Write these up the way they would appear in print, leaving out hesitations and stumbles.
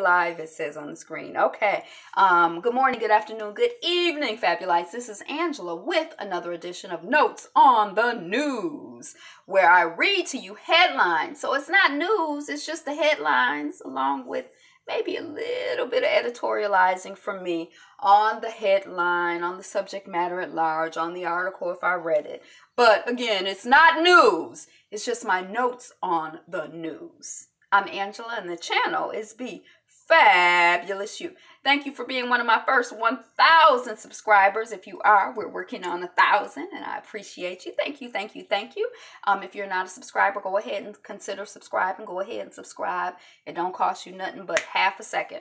live, it says on the screen. Okay. Good morning, good afternoon, good evening, Fabulites. This is Angela with another edition of Notes on the News, where I read to you headlines. So it's not news, it's just the headlines, along with maybe a little bit of editorializing from me on the headline, on the subject matter at large, on the article if I read it. But again, it's not news. It's just my notes on the news. I'm Angela, and the channel is Be Fabulous You. Thank you for being one of my first 1,000 subscribers. If you are, we're working on 1,000, and I appreciate you. Thank you, thank you, thank you. If you're not a subscriber, go ahead and consider subscribing. Go ahead and subscribe. It don't cost you nothing but half a second.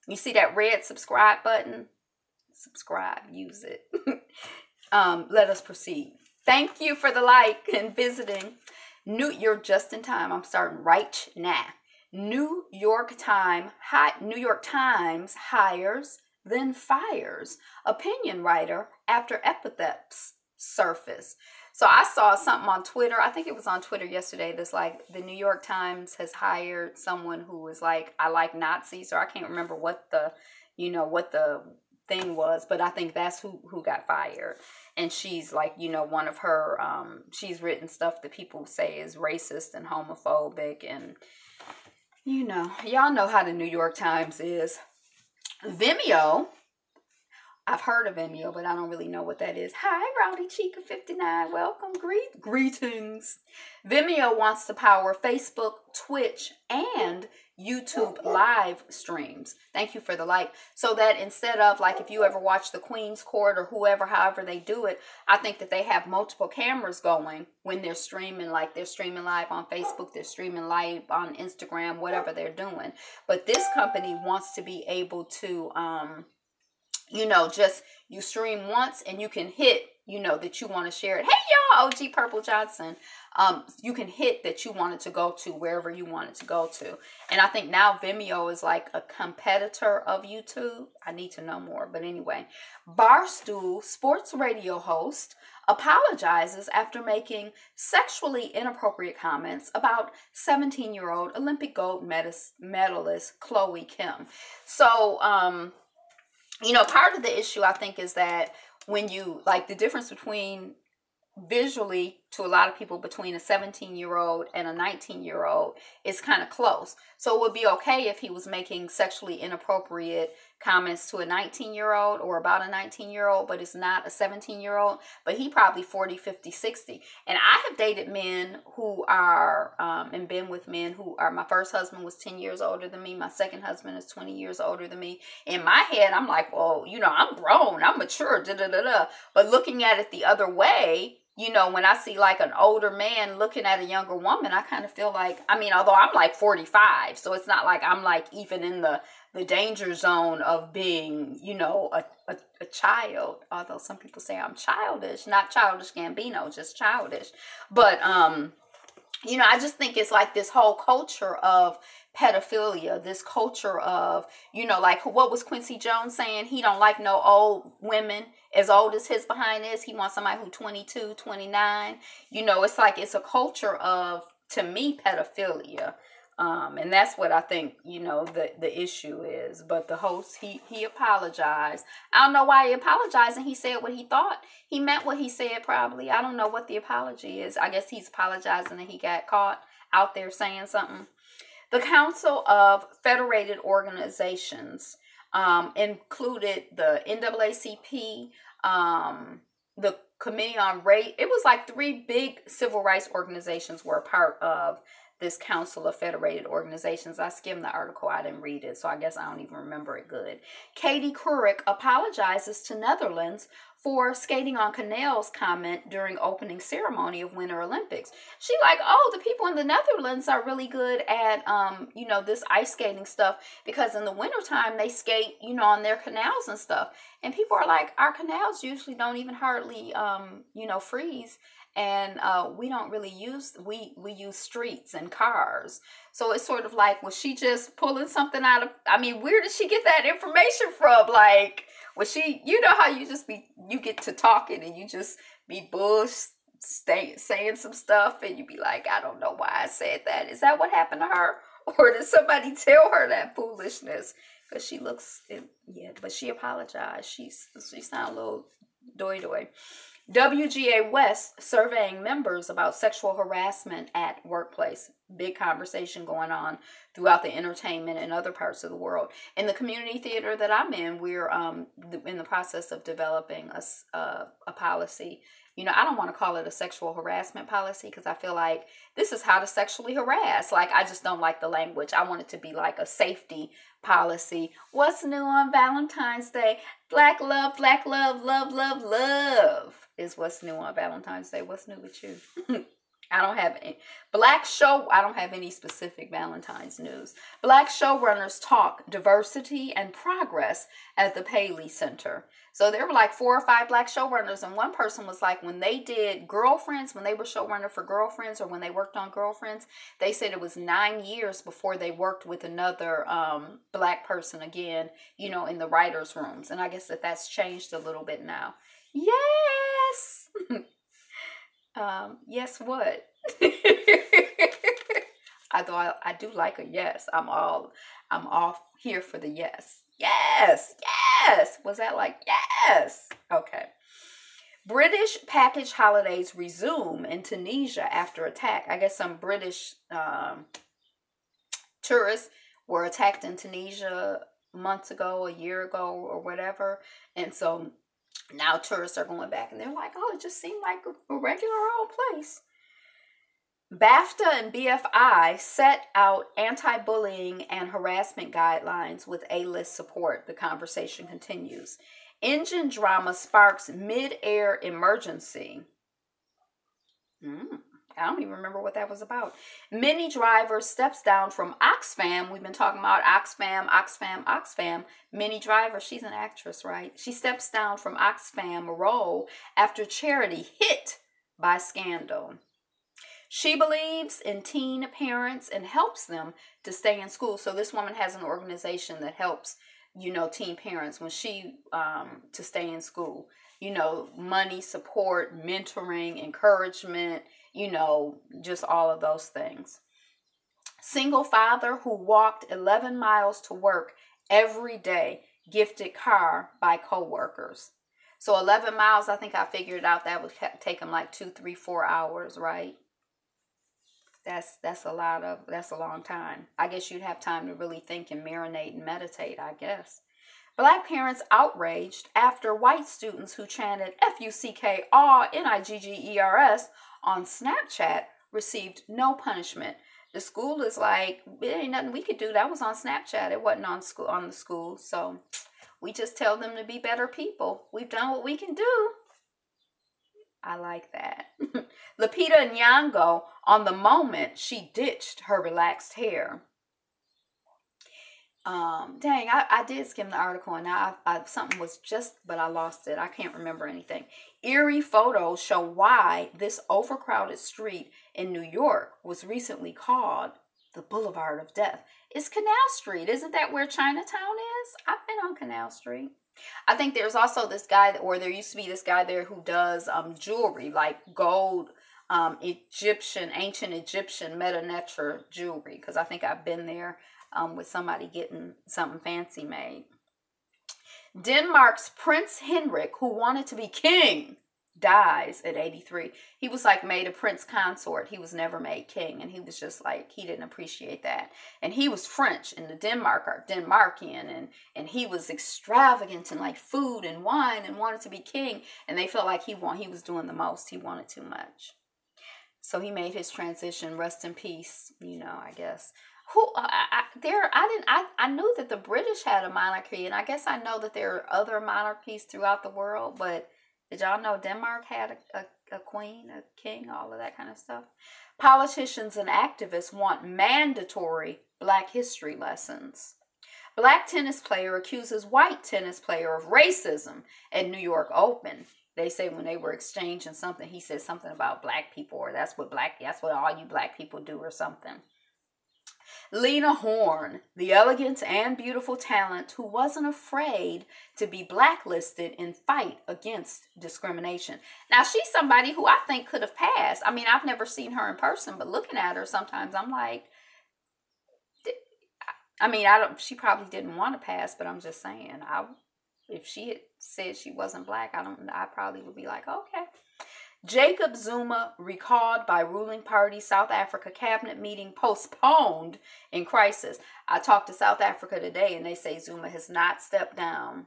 You see that red subscribe button? Subscribe. Use it. Let us proceed. Thank you for the like and visiting. You're just in time. I'm starting right now. New York Times hires, then fires opinion writer after epithets surface. So I saw something on Twitter. I think it was on Twitter yesterday. That's like the New York Times has hired someone who was like, I like Nazis, or I can't remember what the, what the thing was, but I think that's who got fired. And she's like, one of her, she's written stuff that people say is racist and homophobic, and y'all know how the New York Times is. Vimeo, I've heard of Vimeo, but I don't really know what that is. Hi, Rowdy Chica 59. Welcome. Greetings. Vimeo wants to power Facebook, Twitch, and YouTube live streams. Thank you for the like. So that instead of, like, if you ever watch the Queen's Court or whoever, however they do it, I think that they have multiple cameras going when they're streaming. Like, they're streaming live on Facebook, they're streaming live on Instagram, whatever they're doing. But this company wants to be able to, just you stream once and you can hit, that you want to share it. Hey, y'all, OG Purple Johnson. You can hit that you want it to go to wherever you want it to go to. And I think now Vimeo is like a competitor of YouTube. I need to know more. But anyway, Barstool sports radio host apologizes after making sexually inappropriate comments about 17-year-old Olympic gold medalist Chloe Kim. So, part of the issue, I think, is that when you, like, the difference between visually to a lot of people between a 17-year-old and a 19-year-old is kind of close. So it would be okay if he was making sexually inappropriate comments to a 19-year-old or about a 19-year-old, but it's not a 17-year-old. But he probably 40, 50, 60. And I have dated men who are, and been with men who are, my first husband was 10 years older than me. My second husband is 20 years older than me. In my head, I'm like, well, I'm grown, I'm mature, da-da-da-da. But looking at it the other way, when I see like an older man looking at a younger woman, I kind of feel like, although I'm like 45, so it's not like I'm like even in the danger zone of being, a child. Although some people say I'm childish, not Childish Gambino, just childish. But, I just think it's like this whole culture of pedophilia, this culture of, like what was Quincy Jones saying? He don't like no old women as old as his behind is. He wants somebody who's 22, 29. It's like it's a culture of, to me, pedophilia. And that's what I think, the issue is. But the host, he apologized. I don't know why he apologized, and he said what he thought. He meant what he said, probably. I don't know what the apology is. I guess he's apologizing that he got caught out there saying something. The Council of Federated Organizations included the NAACP, the Committee on Race. It was like 3 big civil rights organizations were a part of this Council of Federated Organizations. I skimmed the article. I didn't read it, so I guess I don't even remember it good. Katie Couric apologizes to Netherlands for skating on canals comment during opening ceremony of Winter Olympics. She like, oh, the people in the Netherlands are really good at, this ice skating stuff, because in the wintertime they skate, on their canals and stuff. And people are like, our canals usually don't even hardly, freeze. And we don't really use, we use streets and cars. So it's sort of like, was she just pulling something out of, where did she get that information from? Like, was she, how you get to talking and you just be saying some stuff and you be like, I don't know why I said that. Is that what happened to her? Or did somebody tell her that foolishness? Because she looks, yeah, but she apologized. She sounds a little doy-doy. WGA West surveying members about sexual harassment at workplace. Big conversation going on throughout the entertainment and other parts of the world. In the community theater that I'm in, we're in the process of developing a policy. You know, I don't want to call it a sexual harassment policy because I feel like this is how to sexually harass. Like, I just don't like the language. I want it to be like a safety policy. What's new on Valentine's Day? Black love, love, love, love is what's new on Valentine's Day. What's new with you? I don't have any. I don't have any specific Valentine's news. Black showrunners talk diversity and progress at the Paley Center. So there were like 4 or 5 black showrunners, and one person was like, when they did Girlfriends, when they were showrunner for Girlfriends, or when they worked on Girlfriends, they said it was 9 years before they worked with another black person again, you know, in the writers' rooms. And I guess that's changed a little bit now. Yes. Yes, what? I do like a yes. I'm all here for the yes. Yes, yes. Was that like yes? Okay. British package holidays resume in Tunisia after attack. I guess some British tourists were attacked in Tunisia months ago, a year ago, or whatever. And so now tourists are going back and they're like, oh, it just seemed like a regular old place. BAFTA and BFI set out anti-bullying and harassment guidelines with A-list support. The conversation continues. Engine drama sparks mid-air emergency. I don't even remember what that was about. Mini driver steps down from Oxfam. We've been talking about Oxfam. Mini driver, she's an actress, right? She steps down from Oxfam role after charity hit by scandal. She believes in teen parents and helps them to stay in school. So this woman has an organization that helps, you know, teen parents when to stay in school. You know, money, support, mentoring, encouragement, you know, just all of those things. Single father who walked 11 miles to work every day, gifted car by coworkers. So 11 miles, I think I figured out that would take him like 2, 3, 4 hours, right? That's a long time. I guess you'd have time to really think and marinate and meditate, I guess. Black parents outraged after white students who chanted FUCKRNIGGERS on Snapchat received no punishment. The school is like, there ain't nothing we could do. That was on Snapchat. It wasn't on the school. So we just tell them to be better people. We've done what we can do. I like that. Lupita Nyong'o, on the moment she ditched her relaxed hair. Dang, I did skim the article and now something was but I lost it. I can't remember anything. Eerie photos show why this overcrowded street in New York was recently called the Boulevard of Death. It's Canal Street. Isn't that where Chinatown is? I've been on Canal Street. I think there's also this guy, or there used to be this guy there who does jewelry, like gold, ancient Egyptian meta-netra jewelry, because I think I've been there with somebody getting something fancy made. Denmark's Prince Henrik, who wanted to be king, dies at 83. He was like made a prince consort. He was never made king, and he was just like, he didn't appreciate that. And he was French, and the Denmark are Denmarkian, and he was extravagant in like food and wine and wanted to be king, and they felt like he was doing the most. He wanted too much. So he made his transition. Rest in peace, you know, I guess. I knew that the British had a monarchy, and I guess I know that there are other monarchies throughout the world, but did y'all know Denmark had a queen, a king, all of that kind of stuff? Politicians and activists want mandatory Black history lessons. Black tennis player accuses white tennis player of racism at New York Open. They say when they were exchanging something, he said something about black people, or that's what all you black people do, or something. Lena Horne, the elegant and beautiful talent who wasn't afraid to be blacklisted in fight against discrimination. Now, she's somebody who I think could have passed. I mean, I've never seen her in person, but looking at her sometimes, I'm like, I mean, she probably didn't want to pass, but I'm just saying, if she had said she wasn't black, I probably would be like, okay. Jacob Zuma recalled by ruling party. South Africa cabinet meeting postponed in crisis. I talked to South Africa today, and they say Zuma has not stepped down.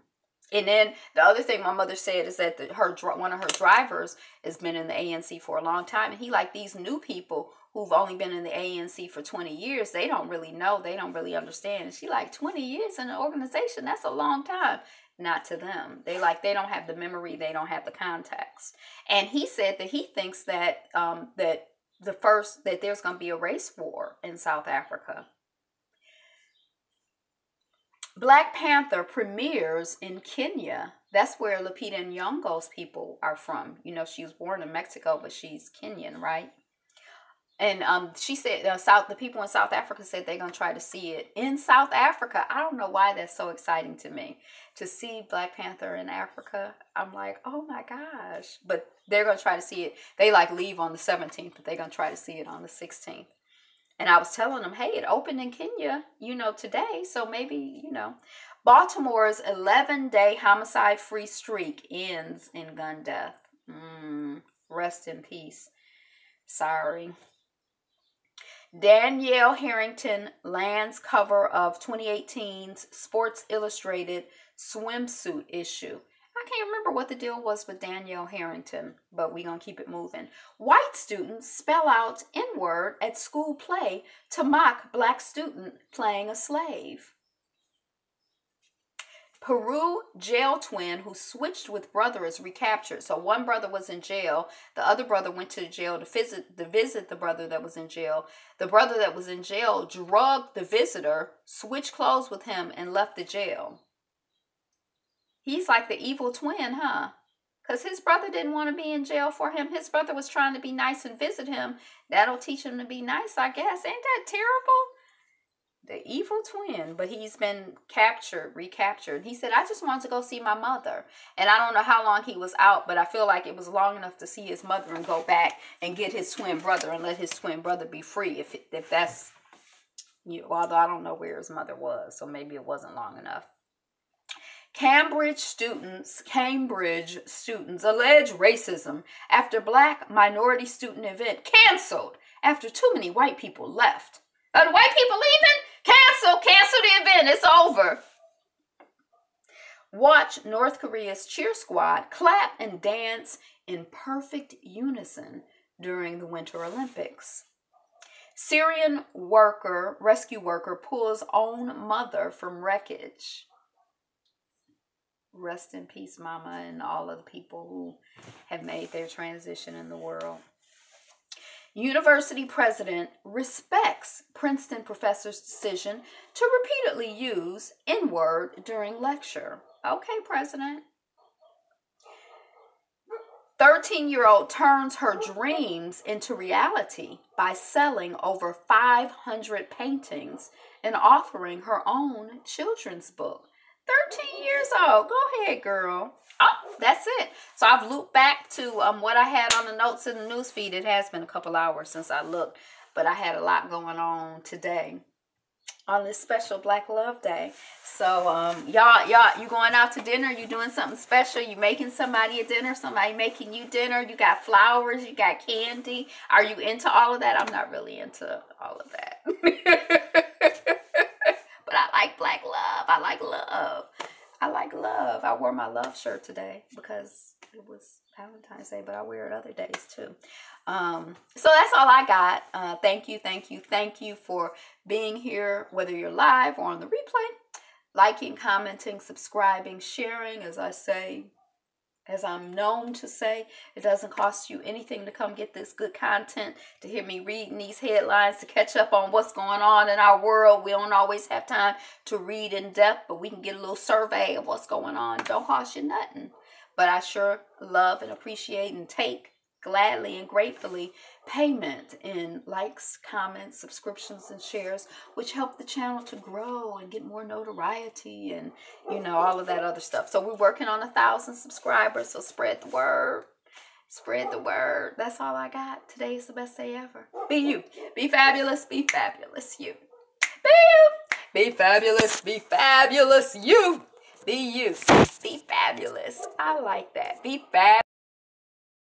And then the other thing my mother said is that one of her drivers has been in the ANC for a long time. And he, like these new people who've only been in the ANC for 20 years, they don't really know. They don't really understand. And she like, 20 years in an organization, that's a long time. Not to them. They don't have the memory. They don't have the context. And he said that he thinks that that there's going to be a race war in South Africa. Black Panther premieres in Kenya. That's where Lupita Nyong'o's people are from. You know, she was born in Mexico, but she's Kenyan, right? And she said the people in South Africa said they're going to try to see it in South Africa. I don't know why that's so exciting to me, to see Black Panther in Africa. I'm like, oh my gosh. But they're going to try to see it. They leave on the 17th, but they're going to try to see it on the 16th. And I was telling them, hey, it opened in Kenya, today. So maybe, Baltimore's 11-day homicide-free streak ends in gun death. Rest in peace. Sorry. Danielle Harrington lands cover of 2018's Sports Illustrated swimsuit issue. I can't remember what the deal was with Danielle Harrington, but we're going to keep it moving. White students spell out N-word at school play to mock black student playing a slave. Peru jail twin who switched with brother is recaptured. So one brother was in jail. The other brother went to the jail to visit the brother that was in jail. The brother that was in jail drugged the visitor, switched clothes with him, and left the jail. He's like the evil twin, huh? Because his brother didn't want to be in jail for him. His brother was trying to be nice and visit him. That'll teach him to be nice, I guess. Ain't that terrible? The evil twin. But he's been recaptured. He said, I just wanted to go see my mother. And I don't know how long he was out, but I feel like it was long enough to see his mother and go back and get his twin brother and let his twin brother be free. If that's, although I don't know where his mother was, so maybe it wasn't long enough. Cambridge students allege racism after black minority student event canceled after too many white people left. Are the white people leaving? Cancel the event. It's over. Watch North Korea's cheer squad clap and dance in perfect unison during the Winter Olympics. Syrian rescue worker pulls own mother from wreckage. Rest in peace, mama, and all of the people who have made their transition in the world. University president respects Princeton professor's decision to repeatedly use N-word during lecture. Okay, president. 13-year-old turns her dreams into reality by selling over 500 paintings and authoring her own children's book. 13 years old. Go ahead, girl. Oh, that's it. So I've looped back to what I had on the notes in the news feed. It has been a couple hours since I looked, but I had a lot going on today on this special Black Love Day. So y'all, you going out to dinner? You doing something special? You making somebody a dinner? Somebody making you dinner? You got flowers? You got candy? Are you into all of that? I'm not really into all of that. But I like black love. I like love. I like love. I wore my love shirt today because it was Valentine's Day, but I wear it other days too. So that's all I got. Thank you for being here, whether you're live or on the replay. Liking, commenting, subscribing, sharing, as I'm known to say, it doesn't cost you anything to come get this good content, to hear me reading these headlines, to catch up on what's going on in our world. We don't always have time to read in depth, but we can get a little survey of what's going on. Don't cost you nothing. But I sure love and appreciate and take gladly and gratefully payment in likes, comments, subscriptions, and shares, which help the channel to grow and get more notoriety and, all of that other stuff. So we're working on 1,000 subscribers, so spread the word. Spread the word. That's all I got. Today is the best day ever. Be you. Be fabulous. Be fabulous. You. Be you. Be fabulous. Be fabulous. You. Be you. Be fabulous. I like that. Be fab.